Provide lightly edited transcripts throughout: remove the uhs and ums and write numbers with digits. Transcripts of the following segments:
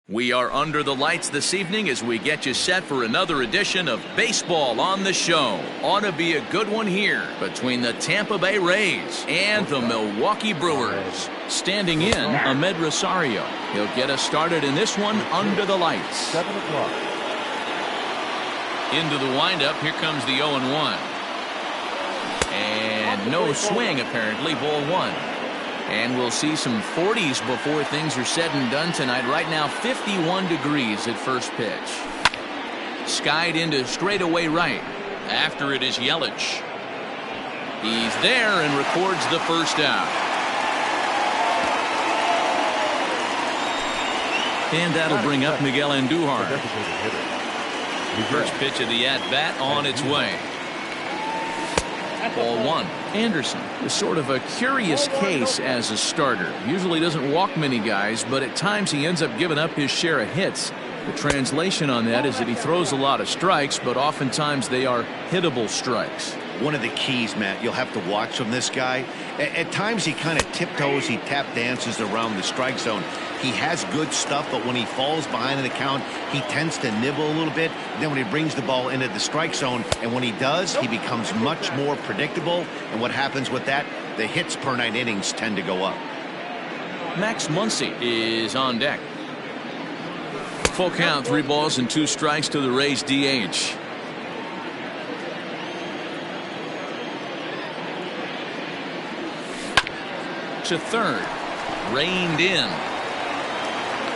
We are under the lights this evening as we get you set for another edition of Baseball on the Show. Ought to be a good one here between the Tampa Bay Rays and the Milwaukee Brewers. Standing in, Ahmed Rosario. He'll get us started in this one under the lights. 7 o'clock. Into the windup, here comes the 0-1. And no swing apparently, ball one. And we'll see some 40s before things are said and done tonight. Right now, 51 degrees at first pitch. Skied into straightaway right. After it is Yelich. He's there and records the first out. And that'll bring up Miguel Andujar. First pitch of the at-bat on its way. Ball one. Anderson is sort of a curious case as a starter. Usually doesn't walk many guys, but at times he ends up giving up his share of hits. The translation on that is that he throws a lot of strikes, but oftentimes they are hittable strikes. One of the keys, Matt, you'll have to watch from this guy. At times he kind of tiptoes, he tap dances around the strike zone. He has good stuff, but when he falls behind in the count, he tends to nibble a little bit. Then when he brings the ball into the strike zone, and when he does, he becomes much more predictable. And what happens with that? The hits per 9 innings tend to go up. Max Muncy is on deck. Full count, 3 balls and 2 strikes to the Rays DH. To third, reined in.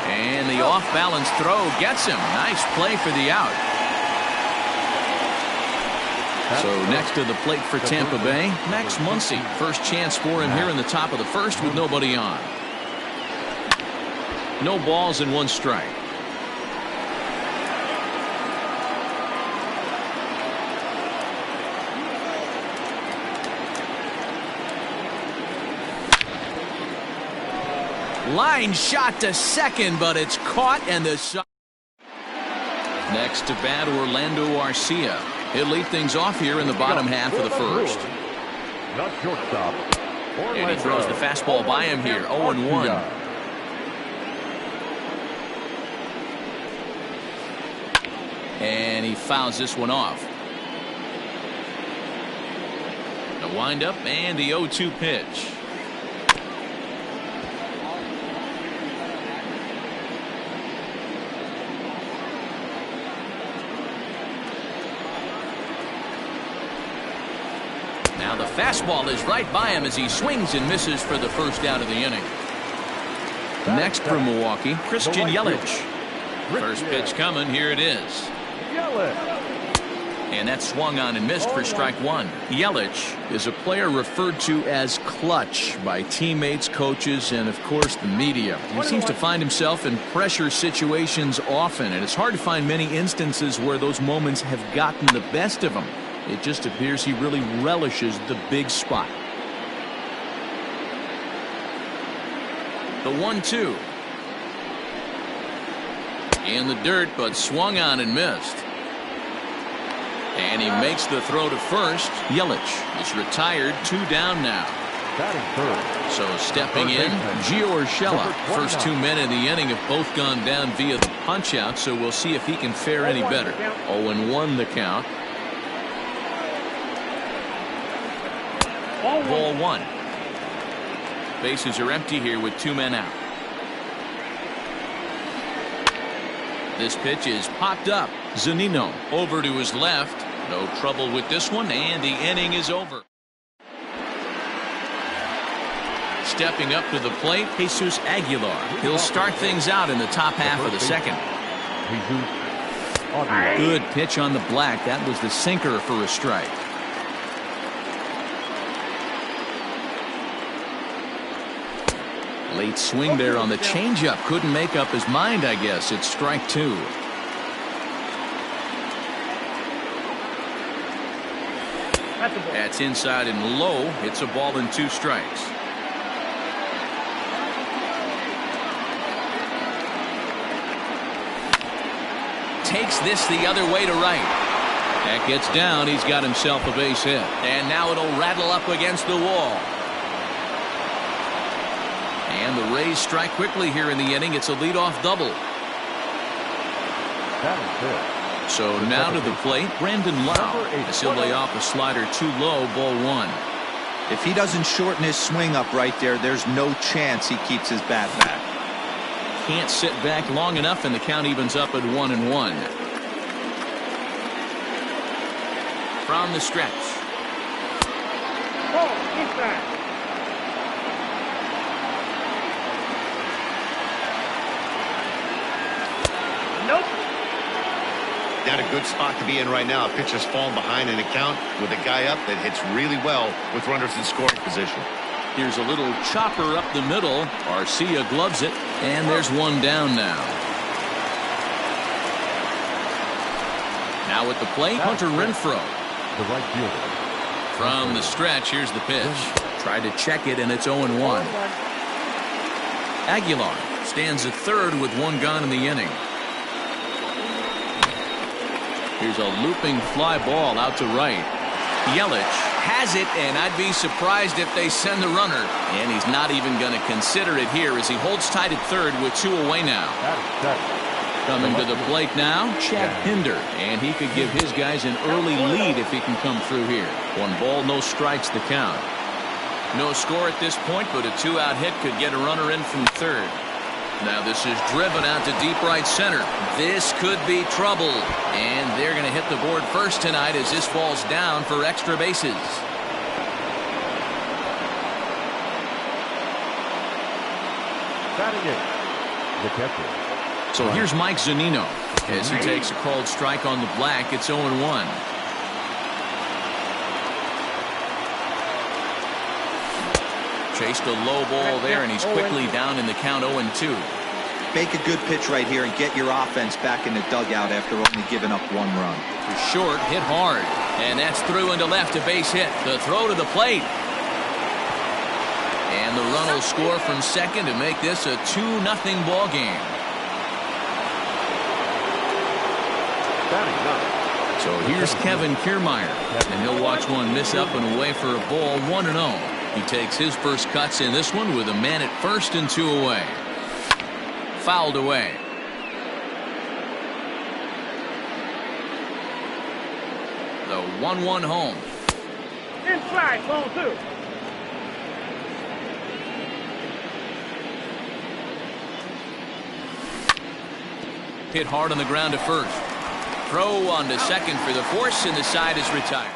And the off-balance throw gets him. Nice play for the out. So next to the plate for Tampa Bay, Max Muncy. First chance for him here in the top of the first with nobody on. No balls and 1 strike. Line shot to second, but it's caught, and the next to bat, Orlando Arcia. He'll lead things off here in the bottom half of the first. And he throws the fastball by him here. 0-1. And he fouls this one off. The windup and the 0-2 pitch. Now the fastball is right by him as he swings and misses for the first out of the inning. Next for Milwaukee, Christian Yelich. First pitch coming, here it is. And that swung on and missed for strike 1. Yelich is a player referred to as clutch by teammates, coaches, and of course the media. He seems to find himself in pressure situations often, and it's hard to find many instances where those moments have gotten the best of him. It just appears he really relishes the big spot. The 1-2. In the dirt, but swung on and missed. And he makes the throw to first. Yelich is retired, 2 down now. So stepping in, Gio Urshela. First 2 men in the inning have both gone down via the punch-out, so we'll see if he can fare any better. 0-1 the count. Ball 1. Bases are empty here with 2 men out. This pitch is popped up. Zunino over to his left. No trouble with this one, and the inning is over. Stepping up to the plate, Jesus Aguilar. He'll start things out in the top half of the second. Good pitch on the black. That was the sinker for a strike. Late swing there on the changeup. Couldn't make up his mind, I guess. It's strike 2. That's inside and low. It's a ball and 2 strikes. Takes this the other way to right. That gets down. He's got himself a base hit. And now it'll rattle up against the wall. And the Rays strike quickly here in the inning. It's a leadoff double. So now to the plate, Brandon Lau, as he'll lay off a slider too low, ball one. If he doesn't shorten his swing up right there, there's no chance he keeps his bat back. Can't sit back long enough, and the count evens up at 1-1. From the stretch. Nope. Not a good spot to be in right now. A pitcher's falling behind in the count with a guy up that hits really well with runners in scoring position. Here's a little chopper up the middle. Arcia gloves it, and there's one down now. Now at the plate, Hunter Renfroe. The right fielder. From the stretch, here's the pitch. Tried to check it, and it's 0-1. Aguilar stands at third with one gone in the inning. Here's a looping fly ball out to right. Yelich has it, and I'd be surprised if they send the runner. And he's not even going to consider it here as he holds tight at third with two away now. Coming to the plate now, Chad Pinder, and he could give his guys an early lead if he can come through here. 1 ball, no strikes the count. No score at this point, but a 2-out hit could get a runner in from third. Now this is driven out to deep right center. This could be trouble, and they're going to hit the board first tonight as this falls down for extra bases. Batting it, the catcher. So here's Mike Zunino as he takes a called strike on the black. It's 0-1. Chased a low ball there, and he's quickly down in the count 0-2. Make a good pitch right here and get your offense back in the dugout after only giving up 1 run. Short, hit hard, and that's through into left, a base hit. The throw to the plate. And the run will score from second to make this a 2-0 ball game. So here's Kevin Kiermaier, and he'll watch one miss up and away for a ball, 1-0. He takes his first cuts in this one with a man at first and 2 away. Fouled away. The 1-1 home. Inside, ball 2. Hit hard on the ground to first. Throw on to second for the force, and the side is retired.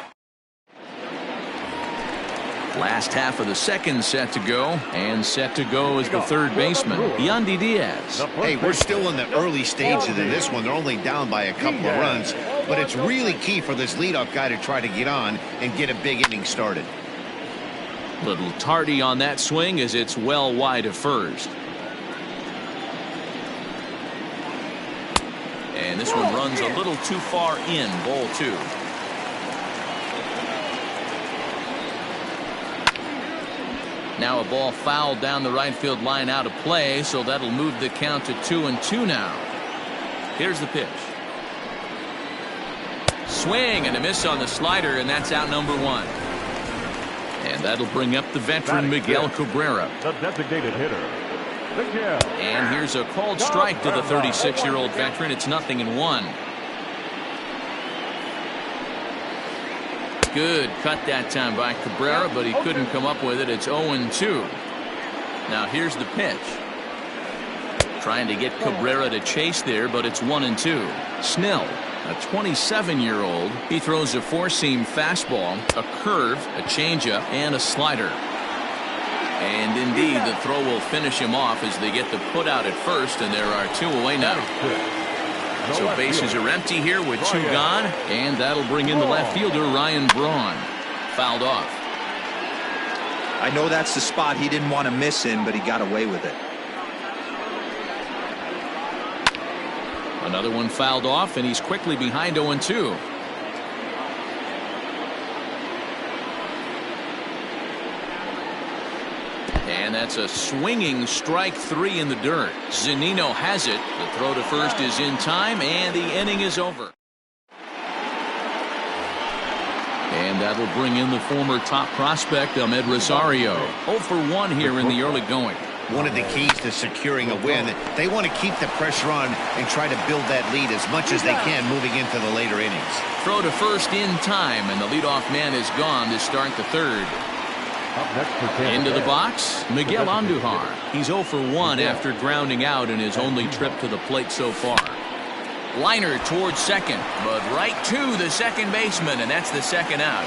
Last half of the second set to go, and set to go is the third baseman, Yandy Diaz. Hey, we're still in the early stages of this one. They're only down by a couple of runs, but it's really key for this leadoff guy to try to get on and get a big inning started. Little tardy on that swing as it's well wide of first. And this one runs a little too far in, ball 2. Now a ball fouled down the right field line out of play, so that'll move the count to 2-2 now. Here's the pitch. Swing and a miss on the slider, and that's out number 1. And that'll bring up the veteran Miguel Cabrera. The designated hitter, Miguel. And here's a called strike to the 36-year-old veteran. It's 0-1. Good cut that time by Cabrera, but he couldn't come up with it. It's 0-2. Now here's the pitch. Trying to get Cabrera to chase there, but it's 1-2. Snell, a 27-year-old. He throws a four-seam fastball, a curve, a changeup, and a slider. And indeed, the throw will finish him off as they get the put out at first, and there are 2 away now. So bases are empty here with 2 gone, and that'll bring in the left fielder Ryan Braun. Fouled off. I know that's the spot he didn't want to miss in, but he got away with it. Another one fouled off, and he's quickly behind 0-2. And that's a swinging strike 3 in the dirt. Zunino has it. The throw to first is in time, and the inning is over. And that'll bring in the former top prospect, Ahmed Rosario. 0 for 1 here in the early going. one of the keys to securing a win. They want to keep the pressure on and try to build that lead as much as they can moving into the later innings. Throw to first in time, and the leadoff man is gone to start the third. Up next for Tampa Into the Bay, box, Miguel Andujar. He's 0 for 1 after grounding out in his only trip to the plate so far. Liner towards second, but right to the second baseman, and that's the second out.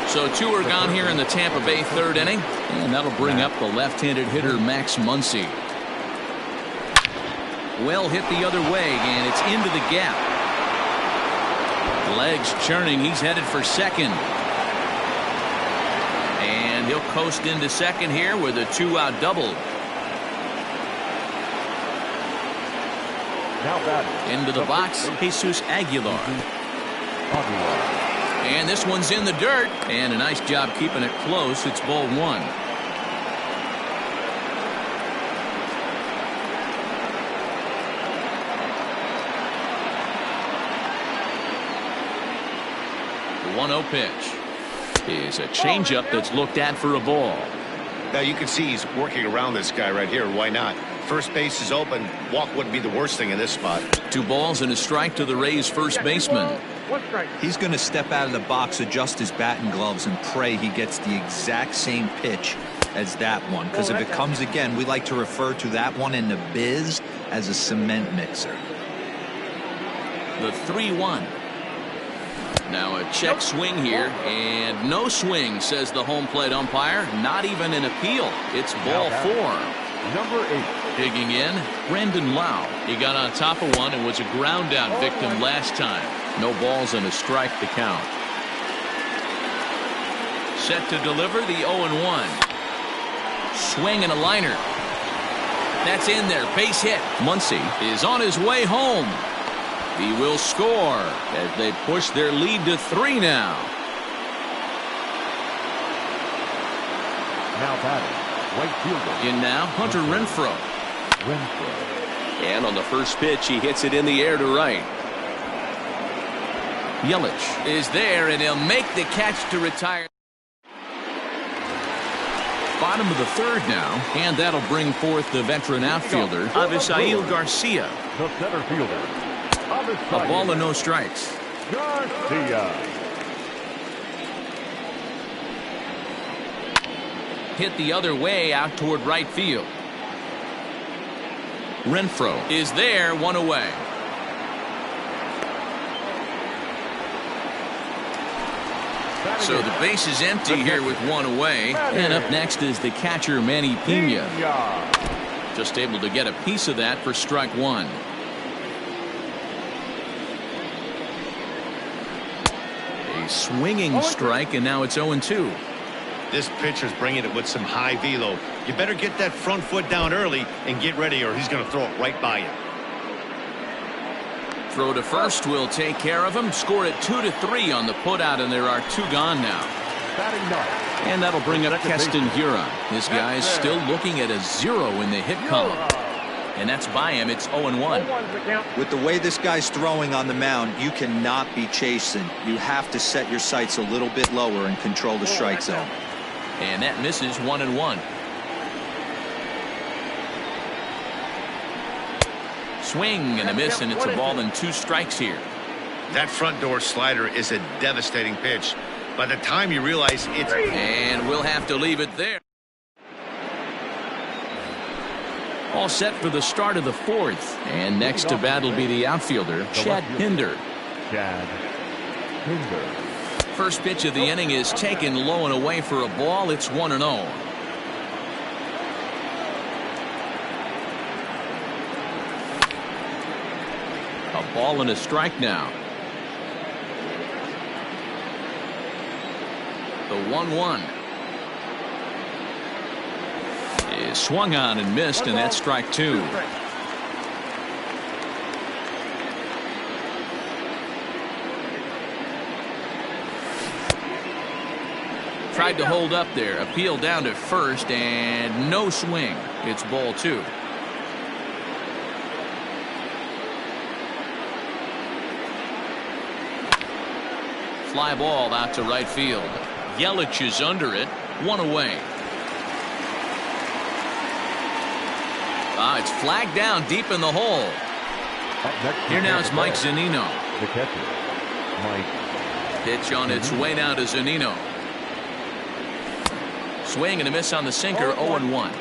So 2 are gone here in the Tampa Bay third inning, and that'll bring up the left-handed hitter Max Muncy. Well hit the other way, and it's into the gap. Legs churning, he's headed for second. And he'll coast into second here with a 2-out double. now batting. Into the box, Jesus Aguilar. And this one's in the dirt. And a nice job keeping it close. It's ball 1. The 1-0 pitch is a changeup that's looked at for a ball. Now you can see he's working around this guy right here. Why not? First base is open. Walk wouldn't be the worst thing in this spot. 2 balls and a strike to the Rays first baseman. He's going to step out of the box, adjust his bat and gloves, and pray he gets the exact same pitch as that one. Because if it comes again, we like to refer to that one in the biz as a cement mixer. The 3-1. Now a check swing here, and no swing, says the home plate umpire. Not even an appeal. It's ball 4. Number 8. Digging in, Brandon Lau. He got on top of one and was a ground out victim last time. No balls and a strike to count. Set to deliver the 0-1. Swing and a liner. That's in there. Base hit. Muncy is on his way home. He will score as they push their lead to 3 now. Now batting, right fielder. In now, Hunter Renfroe. And on the first pitch, he hits it in the air to right. Yelich is there, and he'll make the catch to retire. Bottom of the third now, and that'll bring forth the veteran outfielder, Avisail Garcia. The center fielder. A ball and no strikes. Garcia. Hit the other way out toward right field. Renfroe is there, 1 away. So the base is empty here with 1 away. And up next is the catcher, Manny Pena. Just able to get a piece of that for strike 1. A swinging strike, and now it's 0-2. This pitcher's bringing it with some high velo. You better get that front foot down early and get ready, or he's going to throw it right by you. Throw to first will take care of him. Score it 2-3 on the putout, and there are 2 gone now. And that'll bring up Keston Hiura. This guy's still looking at a 0 in the hit column. And that's by him. It's 0-1. With the way this guy's throwing on the mound, you cannot be chasing. You have to set your sights a little bit lower and control the strike zone. And that misses 1-1. Swing and a miss, and it's a ball and 2 strikes here. That front door slider is a devastating pitch. By the time you realize it's... And we'll have to leave it there. All set for the start of the 4th. And next to bat will be the outfielder, Chad Pinder. First pitch of the inning is taken low and away for a ball. It's 1-0. A ball and a strike now. The 1-1 is swung on and missed, and that's strike 2. Tried to hold up there. Appeal down to first, and no swing. It's ball 2. Fly ball out to right field. Yelich is under it. 1 away. It's flagged down deep in the hole. Here now is Mike Zunino. The catcher, Mike. Pitch on its way now to Zunino. Swing and a miss on the sinker, 0-1.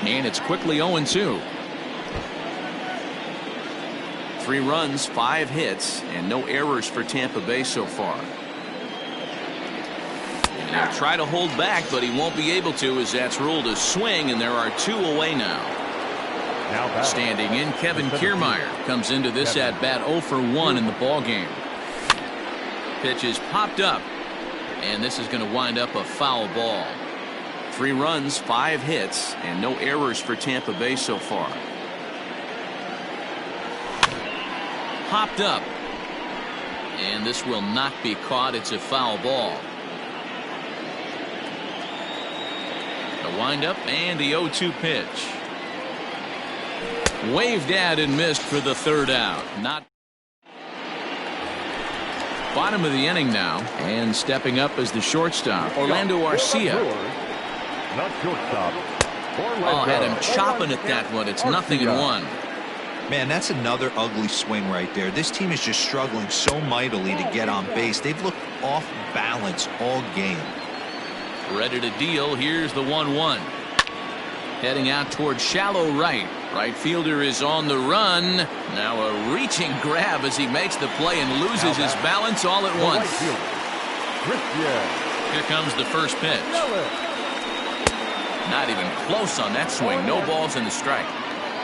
And it's quickly 0-2. 3 runs, 5 hits, and no errors for Tampa Bay so far. And he'll try to hold back, but he won't be able to, as that's ruled a swing, and there are 2 away now. Standing in, Kevin Kiermaier comes into this at bat 0 for 1 in the ball game. Pitch is popped up, and this is going to wind up a foul ball. 3 runs, 5 hits, and no errors for Tampa Bay so far. Popped up, and this will not be caught. It's a foul ball. The windup and the 0-2 pitch. Waved at and missed for the 3rd out. Not bottom of the inning now, and stepping up as the shortstop, Orlando Arcia. Not shortstop. Had him chopping at that one. It's 0-1. Man, that's another ugly swing right there. This team is just struggling so mightily to get on base. They've looked off balance all game. Ready to deal. Here's the 1-1. Heading out towards shallow right. Right fielder is on the run. Now a reaching grab as he makes the play and loses his balance all at once. Here comes the first pitch. Not even close on that swing. No balls in the strike.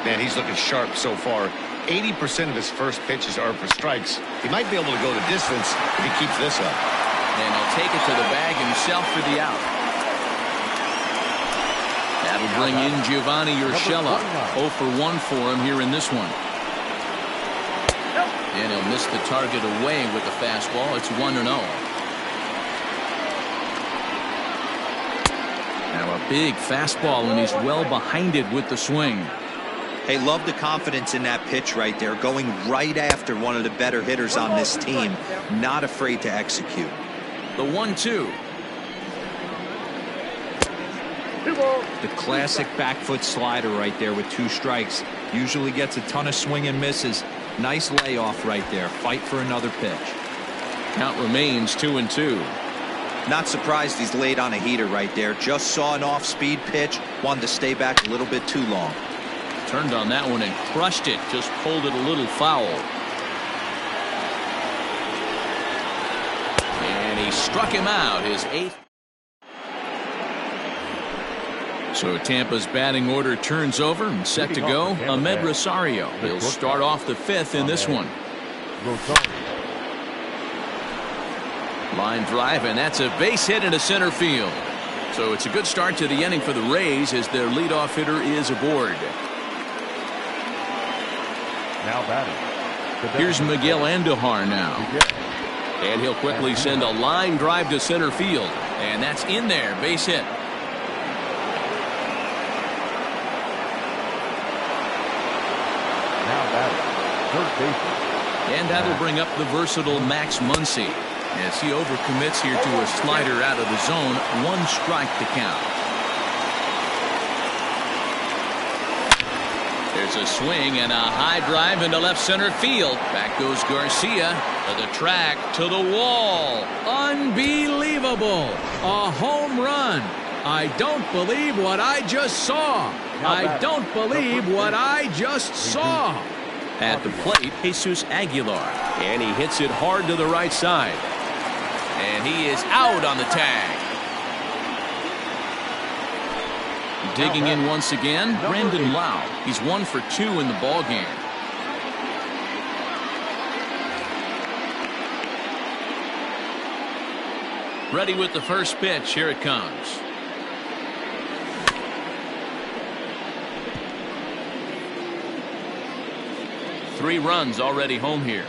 Man, he's looking sharp so far. 80% of his first pitches are for strikes. He might be able to go the distance if he keeps this up. And he'll take it to the bag himself for the out. That'll bring in Giovanni Urshela. 0 for 1 for him here in this one. And he'll miss the target away with the fastball. It's 1-0. Now a big fastball, and he's well behind it with the swing. Hey, love the confidence in that pitch right there, going right after one of the better hitters on this team. Not afraid to execute. The 1-2. The classic back foot slider right there with 2 strikes. Usually gets a ton of swing and misses. Nice layoff right there. Fight for another pitch. Count remains 2-2. Not surprised he's laid on a heater right there. Just saw an off-speed pitch. Wanted to stay back a little bit too long. Turned on that one and crushed it. Just pulled it a little foul. And he struck him out. His 8th. So Tampa's batting order turns over and set to go. Ahmed Rosario. He'll start off the 5th in this one. Line drive, and that's a base hit into center field. So it's a good start to the inning for the Rays as their leadoff hitter is aboard. Now batting. Here's Miguel Andujar now. And he'll quickly send a line drive to center field. And that's in there. Base hit. Now batting. Third baseman. And that'll bring up the versatile Max Muncy as he overcommits here to a slider out of the zone. 1 strike to count. There's a swing and a high drive into left center field. Back goes Garcia to the track, to the wall. Unbelievable. A home run. I don't believe what I just saw. I don't believe what I just saw. At the plate, Jesus Aguilar. And he hits it hard to the right side. And he is out on the tag. Digging in once again, Brandon Lau. He's 1 for 2 in the ball game. Ready with the first pitch. Here it comes. Three runs already home here.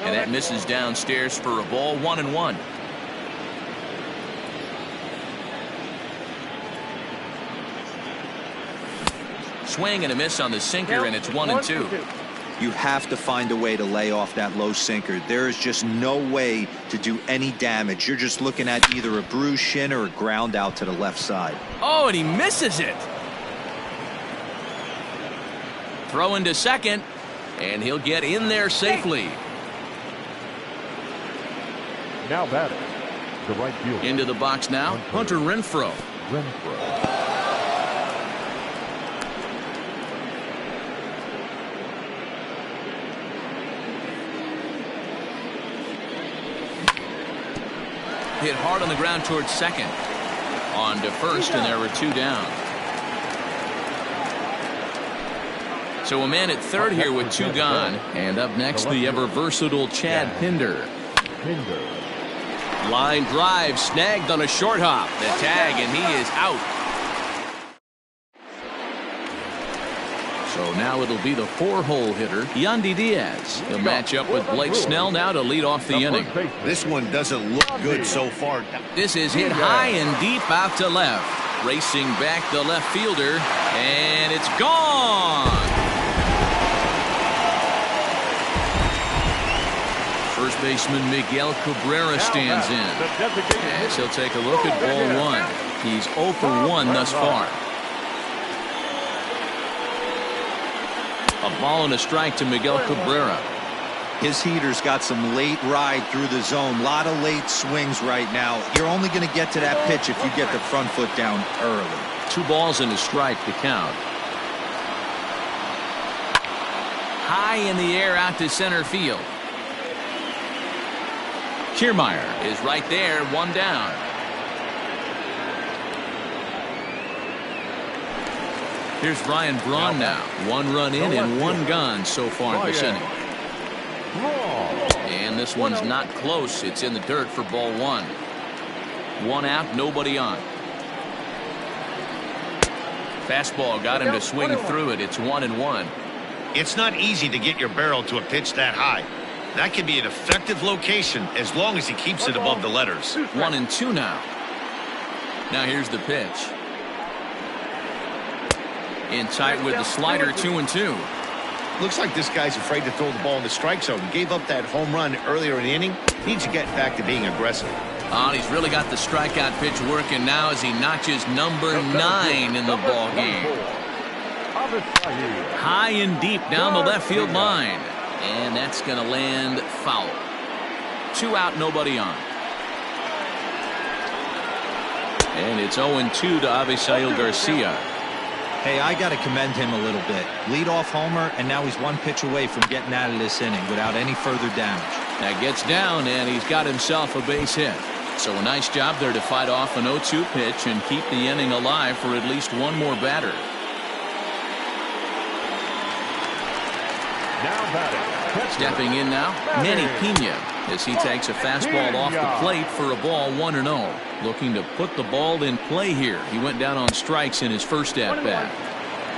And that misses downstairs for a ball. 1-1. Swing and a miss on the sinker, and it's 1-2. You have to find a way to lay off that low sinker. There is just no way to do any damage. You're just looking at either a bruised shin or a ground out to the left side. Oh, and he misses it. Throw into second, and he'll get in there safely. Now batting, the right fielder. Into the box now, Hunter Renfroe. Hit hard on the ground towards second. On to first, and there were 2 down. So a man at third here with 2 gone. And up next, the ever-versatile Chad Pinder. Line drive snagged on a short hop. The tag, and he is out. So now it'll be the 4-hole hitter, Yandy Diaz. He'll match up with Blake Snell now to lead off the inning. This one doesn't look good so far. This is hit high and deep out to left. Racing back the left fielder, and it's gone. First baseman Miguel Cabrera stands in as he'll take a look at ball 1. He's 0 for 1 thus far. A ball and a strike to Miguel Cabrera. His heater's got some late ride through the zone. A lot of late swings right now. You're only going to get to that pitch if you get the front foot down early. 2 balls and a strike to count. High in the air out to center field. Kiermaier is right there, 1 down. Here's Ryan Braun now. 1 run in and 1 gone so far in this inning. And this one's not close. It's in the dirt for ball 1. 1 out, nobody on. Fastball got him to swing through it. It's 1-1. It's not easy to get your barrel to a pitch that high. That can be an effective location as long as he keeps it above the letters. 1-2 now. Now here's the pitch. In tight with the slider, 2-2. Looks like this guy's afraid to throw the ball in the strike zone. Gave up that home run earlier in the inning. Needs to get back to being aggressive. Oh, he's really got the strikeout pitch working now as he notches number 9 in the ball game. High and deep down the left field line. And that's going to land foul. 2 out, nobody on. And it's 0-2 to Avisail Garcia. Hey, I got to commend him a little bit. Leadoff homer, and now he's 1 pitch away from getting out of this inning without any further damage. That gets down, and he's got himself a base hit. So a nice job there to fight off an 0-2 pitch and keep the inning alive for at least 1 more batter. Now batting. Stepping in now, Manny Pena, as he takes a fastball off the plate for a ball 1-0. Looking to put the ball in play here. He went down on strikes in his first at-bat.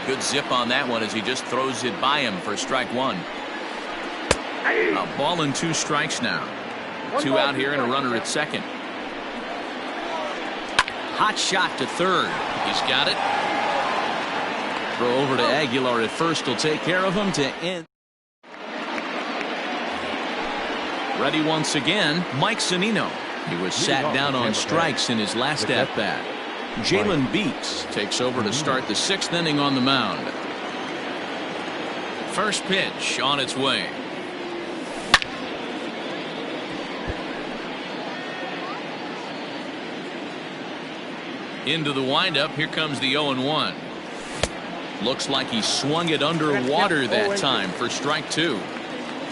Good zip on that one as he just throws it by him for strike 1. A ball and 2 strikes now. 2 out here and a runner at second. Hot shot to third. He's got it. Throw over to Aguilar at first will take care of him to end. Ready once again, Mike Zunino. He was sat down on strikes in his last at-bat. Jalen Beeks takes over to start the 6th inning on the mound. First pitch on its way. Into the windup. Here comes the 0-1. Looks like he swung it underwater that time for strike 2.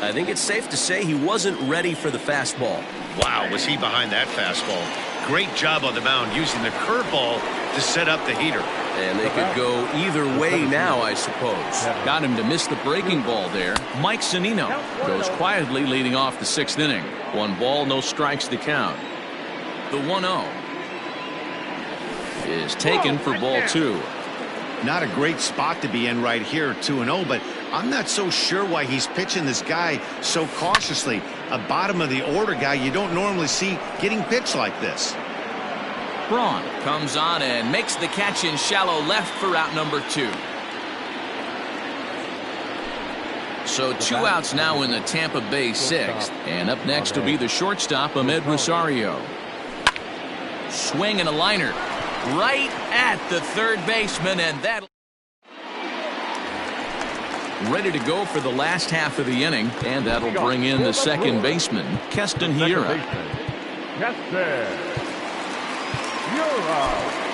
I think it's safe to say he wasn't ready for the fastball. Wow, was he behind that fastball. Great job on the mound using the curveball to set up the heater. And they could go either way now, I suppose. Got him to miss the breaking ball there. Mike Zunino goes quietly leading off the 6th inning. 1 ball, no strikes to count. The 1-0 is taken for ball 2. Not a great spot to be in right here, 2-0, but I'm not so sure why he's pitching this guy so cautiously. A bottom of the order guy you don't normally see getting pitched like this. Braun comes on and makes the catch in shallow left for out number 2. So 2 outs now in the Tampa Bay 6th. And up next will be the shortstop, Ahmed Rosario. Swing and a liner right at the third baseman, and that ready to go for the last half of the inning, and that'll bring in the second baseman, Keston Hiura. Keston Hiura.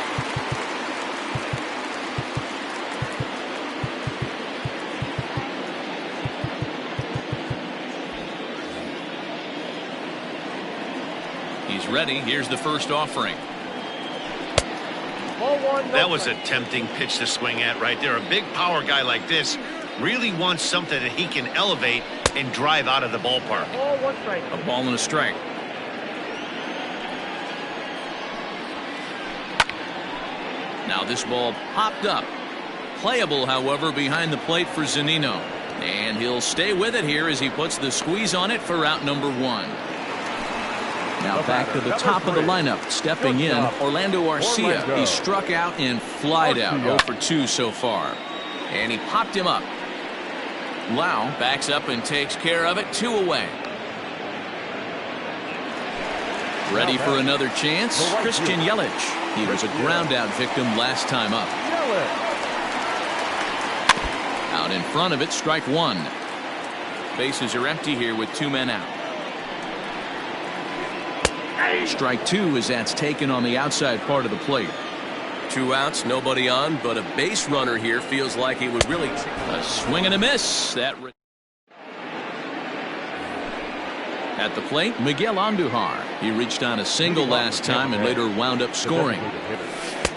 He's ready. Here's the first offering. That was a tempting pitch to swing at right there. A big power guy like this really wants something that he can elevate and drive out of the ballpark. A ball and a strike. Now this ball popped up. Playable, however, behind the plate for Zunino. And he'll stay with it here as he puts the squeeze on it for out number 1. Now back to the top of the lineup. Stepping in, Orlando Arcia. He struck out and flied out. 0 for 2 so far. And he popped him up. Lau backs up and takes care of it. 2 away. Ready for another chance. Christian Yelich. He was a ground out victim last time up. Out in front of it, strike 1. Bases are empty here with 2 men out. Strike 2 as that's taken on the outside part of the plate. 2 outs, nobody on, but a base runner here feels like he would really. A swing and a miss. That at the plate, Miguel Andujar. He reached on a single last time and later wound up scoring.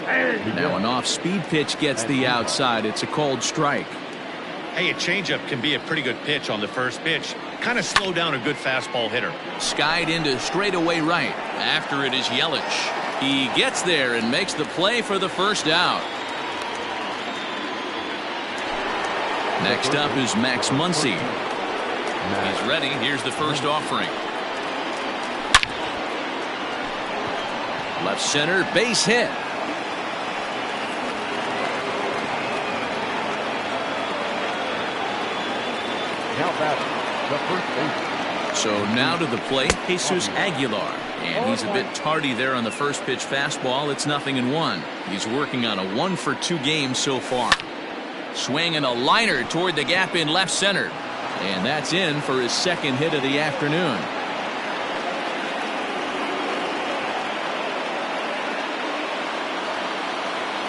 Now an off-speed pitch gets the outside. It's a called strike. Hey, a changeup can be a pretty good pitch on the first pitch. Kind of slow down a good fastball hitter. Skied into straightaway right. After it is Yelich. He gets there and makes the play for the first out. Next up is Max Muncy. He's ready. Here's the first offering. Left center, base hit. Now batting, the first baseman. So now to the plate, Jesus Aguilar. And he's a bit tardy there on the first pitch fastball. It's 0-1. He's working on a 1 for 2 game so far. Swing and a liner toward the gap in left center. And that's in for his second hit of the afternoon.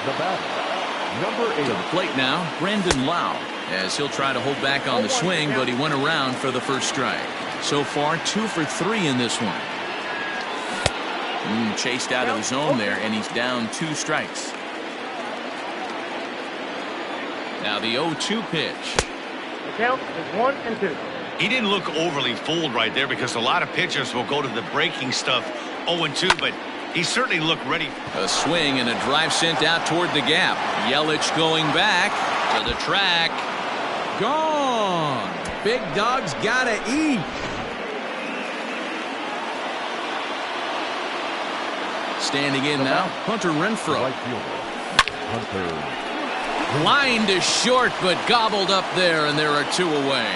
The batter, number 8. To the plate now, Brandon Lau, as he'll try to hold back on the swing, but he went around for the first strike. So far, 2 for 3 in this one. Chased out of the zone there, and he's down 2 strikes. Now the 0-2 pitch. The count is 1 and 2. He didn't look overly fooled right there because a lot of pitchers will go to the breaking stuff 0-2, but he certainly looked ready. A swing and a drive sent out toward the gap. Yelich going back to the track. Gone. Big dog's gotta eat. Standing in now, Hunter Renfroe. Right fielder, Hunter. Line to short, but gobbled up there, and there are 2 away.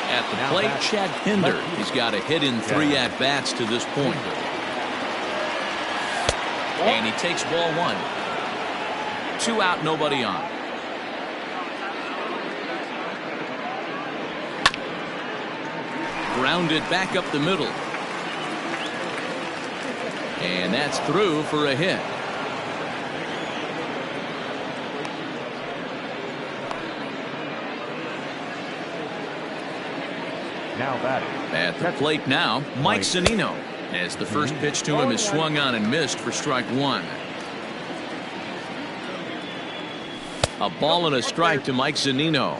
At the plate, Chad Pinder. He's got a hit in 3 at-bats to this point. And he takes ball 1. 2 out, nobody on. Grounded back up the middle. And that's through for a hit. Now batting. At the plate now, Mike Zunino, as the first pitch to him is swung on and missed for strike 1. A ball and a strike to Mike Zunino.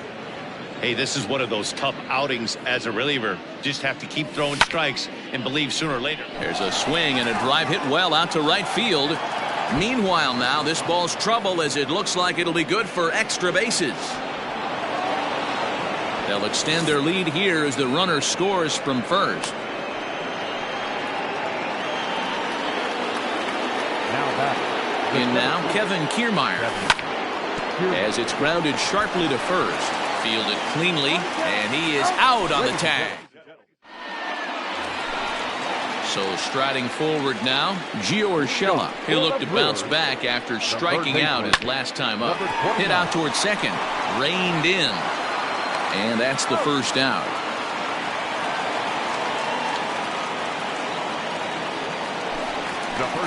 Hey, this is one of those tough outings as a reliever. Just have to keep throwing strikes and believe sooner or later. There's a swing and a drive hit well out to right field. Meanwhile now, this ball's trouble as it looks like it'll be good for extra bases. They'll extend their lead here as the runner scores from first. Now batting. In now, Kevin Kiermaier. As it's grounded sharply to first. Fielded cleanly, and he is out on the tag. So striding forward now, Gio Urshela. He'll look to bounce back after striking out his last time up. Hit out towards second, reined in, and that's the first out.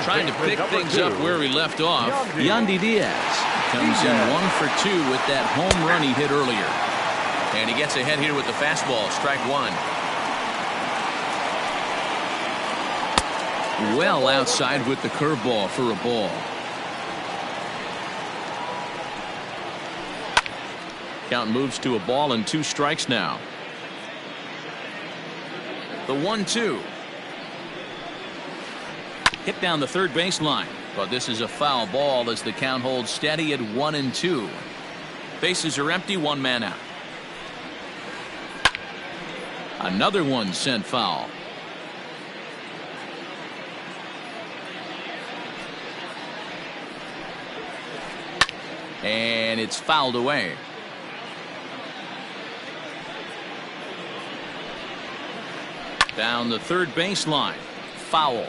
Trying to pick things up where we left off, Yandy Diaz comes in 1 for 2 with that home run he hit earlier. And he gets ahead here with the fastball, strike one. Well outside with the curveball for a ball. Count moves to a ball and 2 strikes now. The 1-2. Hit down the third baseline, but this is a foul ball as the count holds steady at 1-2. Bases are empty, 1 man out. Another one sent foul. And it's fouled away. Down the third baseline. Foul.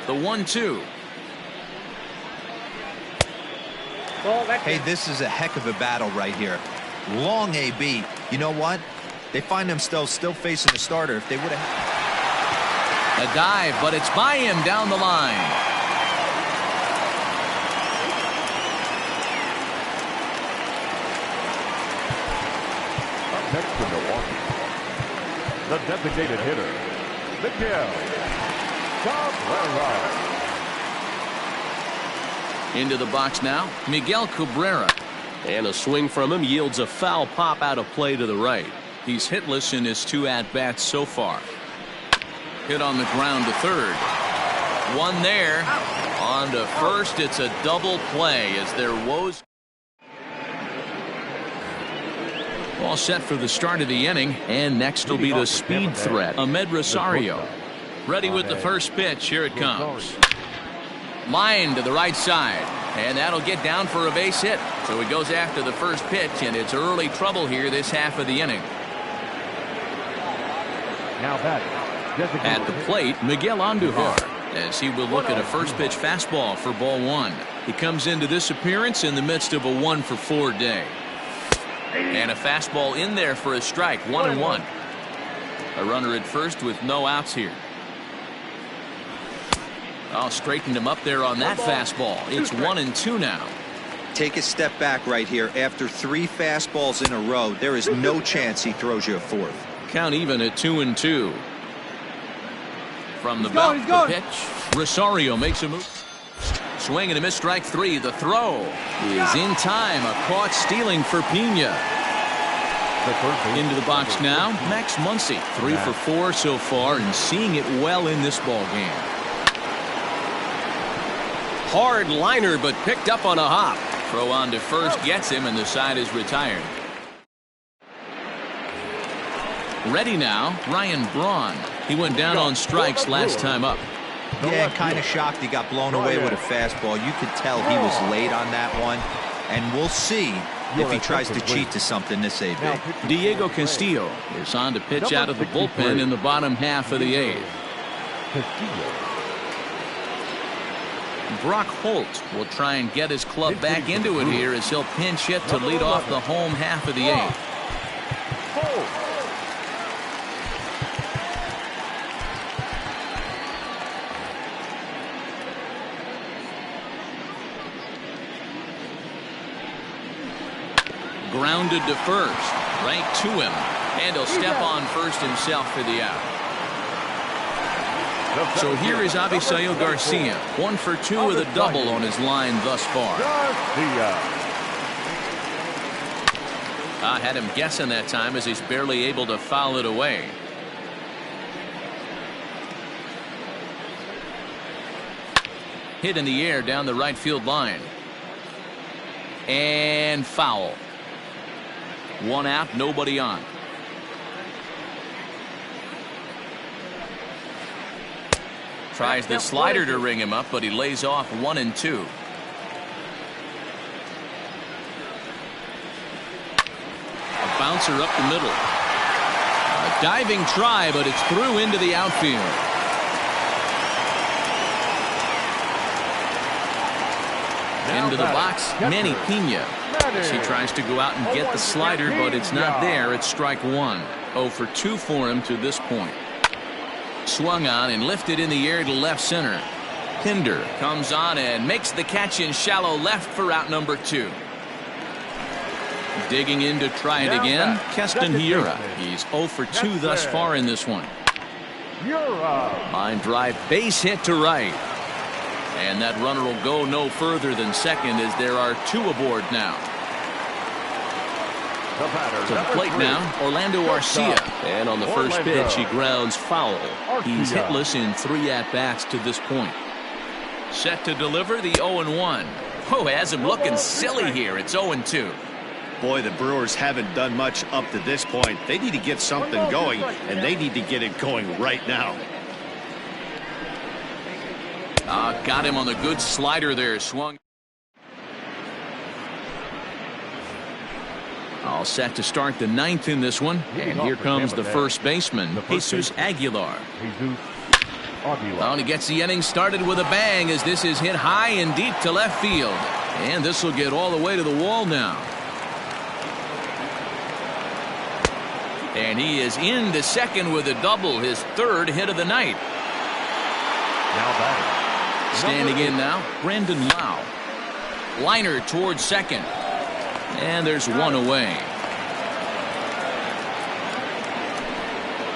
The 1-2. Hey, this is a heck of a battle right here. Long AB. You know what? They find themselves still facing the starter. If they would have... A dive, but it's by him down the line. Up next to Milwaukee, the designated hitter, Miguel Cabrera. Into the box now, Miguel Cabrera. And a swing from him yields a foul pop out of play to the right. He's hitless in his 2 at-bats so far. Hit on the ground to third. One there. On to first. It's a double play as there woes. All set for the start of the inning. And next will be the speed threat, Ahmed Rosario. Ready with the first pitch. Here it comes. Line to the right side. And that'll get down for a base hit. So he goes after the first pitch, and it's early trouble here this half of the inning. Now batting. At the plate, Miguel Andujar, as he will look at a first pitch fastball for ball 1. He comes into this appearance in the midst of a 1-for-4 day. And a fastball in there for a strike, 1-1. A runner at first with no outs here. Oh, straightened him up there on that fastball. It's 1-2 now. Take a step back right here. After 3 fastballs in a row, there is no chance he throws you a 4th. Count even at 2-2. From the belt, the pitch. Rosario makes a move. Swing and a miss, strike 3. The throw is in time. A caught stealing for Pena. Into the box now, Max Muncy. 3 for 4 so far and seeing it well in this ball game. Hard liner, but picked up on a hop. Throw on to first gets him, and the side is retired. Ready now, Ryan Braun. He went down on strikes last time up. Yeah, kind of shocked he got blown away with a fastball. You could tell he was late on that one. And we'll see if he tries to cheat to something this AB. Diego Castillo is on to pitch out of the bullpen in the bottom half of the 8th. Brock Holt will try and get his club back into it here as he'll pinch hit to lead off the home half of the 8th. Grounded to first, right to him, and he'll step on first himself for the out. So here is Avisail Garcia, 1 for 2 with a double on his line thus far. I had him guessing that time as he's barely able to foul it away. Hit in the air down the right field line. And foul. 1 out, nobody on. Tries the slider to ring him up, but he lays off 1-2. bouncer up the middle. A diving try, but it's through into the outfield. Into the box, Manny Pena. As he tries to go out and get the slider, but it's not there. It's strike one. 0 for 2 for him to this point. Swung on and lifted in the air to left center. Pinder comes on and makes the catch in shallow left for out number 2. Digging in to try it again, Keston Hiura. He's 0 for 2 thus far in this one. Line drive, base hit to right. And that runner will go no further than second as there are 2 aboard now. To the plate now, Orlando Arcia. And on the first pitch, he grounds foul. He's hitless in 3 at-bats to this point. Set to deliver the 0-1. Oh, has him looking silly here. It's 0-2. Boy, the Brewers haven't done much up to this point. They need to get something going, and they need to get it going right now. Got him on the good slider there. Swung. All set to start the 9th in this one. And here comes the first baseman, Jesus Aguilar. And he gets the inning started with a bang as this is hit high and deep to left field. And this will get all the way to the wall now. And he is into second with a double, his 3rd hit of the night. Now batting. Standing in now, Brandon Lau. Liner towards second. And there's 1 away.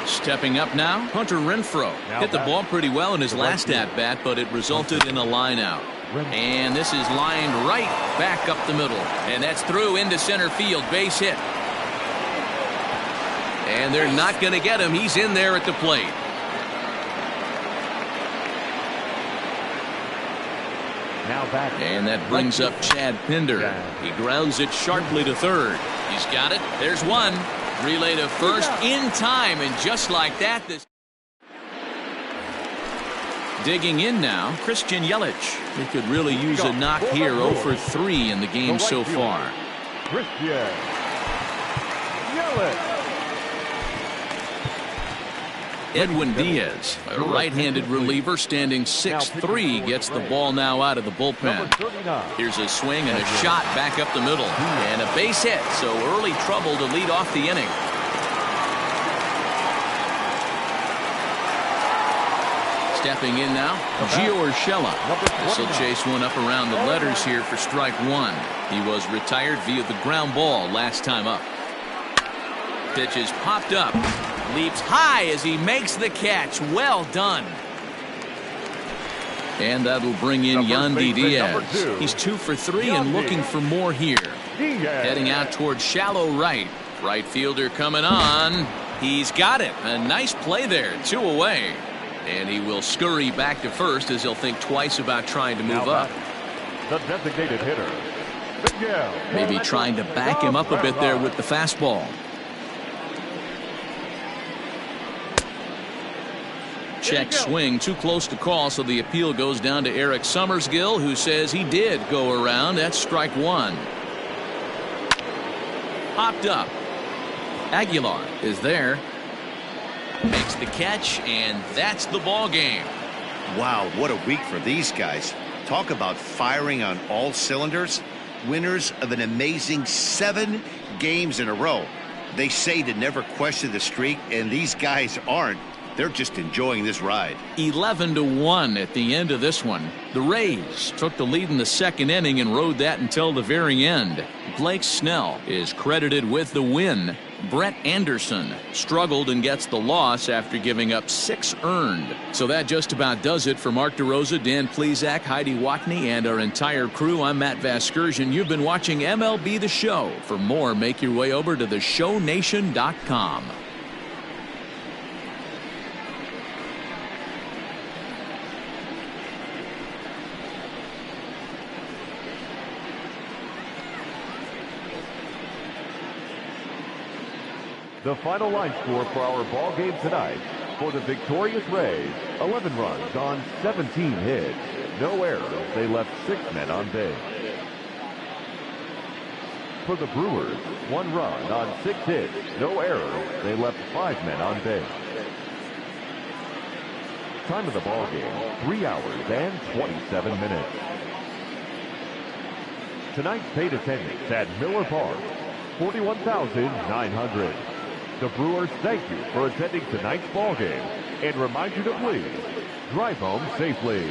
Stepping up now, Hunter Renfroe. Hit the ball pretty well in his last at-bat, but it resulted in a line out. And this is lined right back up the middle. And that's through into center field, base hit. And they're not going to get him. He's in there at the plate. And that brings up Chad Pinder. He grounds it sharply to third. He's got it. There's 1. Relay to first in time, and just like that, this. Digging in now, Christian Yelich. He could really use a knock here. 0 for 3 in the game so far. Christian Yelich. Edwin Diaz, a right-handed reliever standing 6'3", gets the ball now out of the bullpen. Here's a swing and a shot back up the middle. And a base hit, so early trouble to lead off the inning. Stepping in now, Gio Urshela. This will chase one up around the letters here for strike 1. He was retired via the ground ball last time up. Pitch is popped up. Leaps high as he makes the catch. Well done. And that'll bring in Yandy Diaz. He's 2 for 3 and looking for more here. Heading out towards shallow right. Right fielder coming on. He's got it. A nice play there. 2 away. And he will scurry back to first as he'll think twice about trying to move up. The designated hitter. Maybe trying to back him up a bit there with the fastball. Check swing, too close to call, so the appeal goes down to Eric Summersgill, who says he did go around. That's strike 1. Popped up. Aguilar is there. Makes the catch, and that's the ball game. Wow, what a week for these guys. Talk about firing on all cylinders. Winners of an amazing 7 games in a row. They say to never question the streak, and these guys aren't. They're just enjoying this ride. 11-1 at the end of this one. The Rays took the lead in the 2nd inning and rode that until the very end. Blake Snell is credited with the win. Brett Anderson struggled and gets the loss after giving up 6 earned. So that just about does it for Mark DeRosa, Dan Plesac, Heidi Watney, and our entire crew. I'm Matt Vasgersian. You've been watching MLB The Show. For more, make your way over to theshownation.com. The final line score for our ball game tonight. For the victorious Rays, 11 runs on 17 hits. No errors. They left 6 men on base. for the Brewers. 1 run on 6 hits, no errors. They left 5 men on base. Time of the ball game, 3 hours and 27 minutes. Tonight's paid attendance at Miller Park, 41,900. The Brewers thank you for attending tonight's ball game and remind you to please drive home safely.